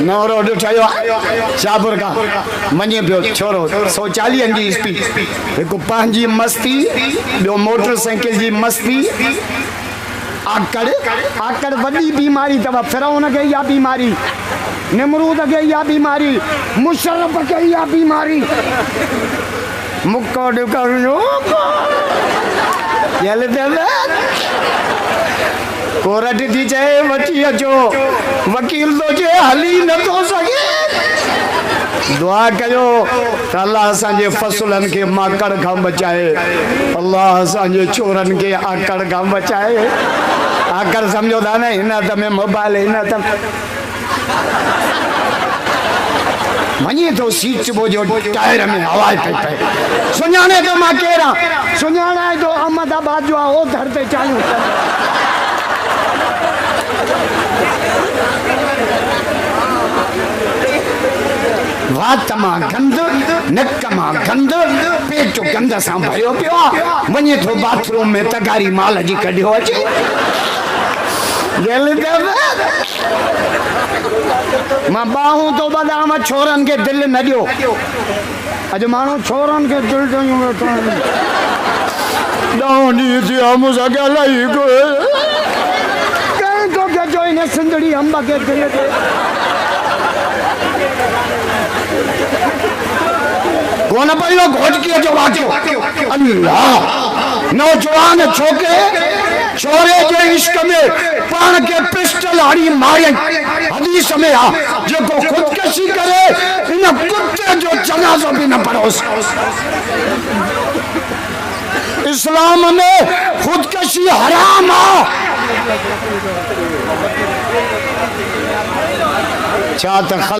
नौरो ॾिठो शाहपुर का मञे पियो छोरो 140 जी स्पीड हिकु पंहिंजी मस्ती ॿियो मोटरसाइकिल जी मस्ती आकड़ वॾी बीमारी अथव फिरौन खे इहा बीमारी निमरूद खे इहा बीमारी मुशर्रफ खे इहा बीमारी मुको ॾिकणो कोर्ट थी चए वठी अचो वकील तो जे हली नथो सघे दुआ कयो त अल्लाह असांजे फसलनि खे माकड़ खां बचाए अल्लाह असांजे चोरनि खे आकड़ खां बचाए आकड़ सम्झो था न हिन हथ में मोबाइल हिन हथ वञे थो सीट सुबुह जो टायर में आवाज़ पई पए सुञाणे थो मां केरु आहियां सुञाणे थो अहमदाबाद जो आहे ओधर ते चालू वात मां गंद नक मां गंद पेट गंद सां भरियो पियो आहे वञे थो बाथरूम में तगारी माल जी कढियो अचे मां बाहूं तो बदाम छोरन के दिल न दियो अज मानो छोरन के दिल ॾियूं वेठो ॾाढी थी हम सगलाई को कहीं तो के जो इन सिंधड़ी अंब के दिल दे कोन पयो घोटकी जो वाक्यो अल्लाह नौजवान छोकरे छोरे के इश्क में पान के पिस्टल हड़ी मारे हदीस में आ जो को खुदकशी करे इन कुत्ते जो जनाजो भी न परोस इस्लाम में खुदकशी हराम आ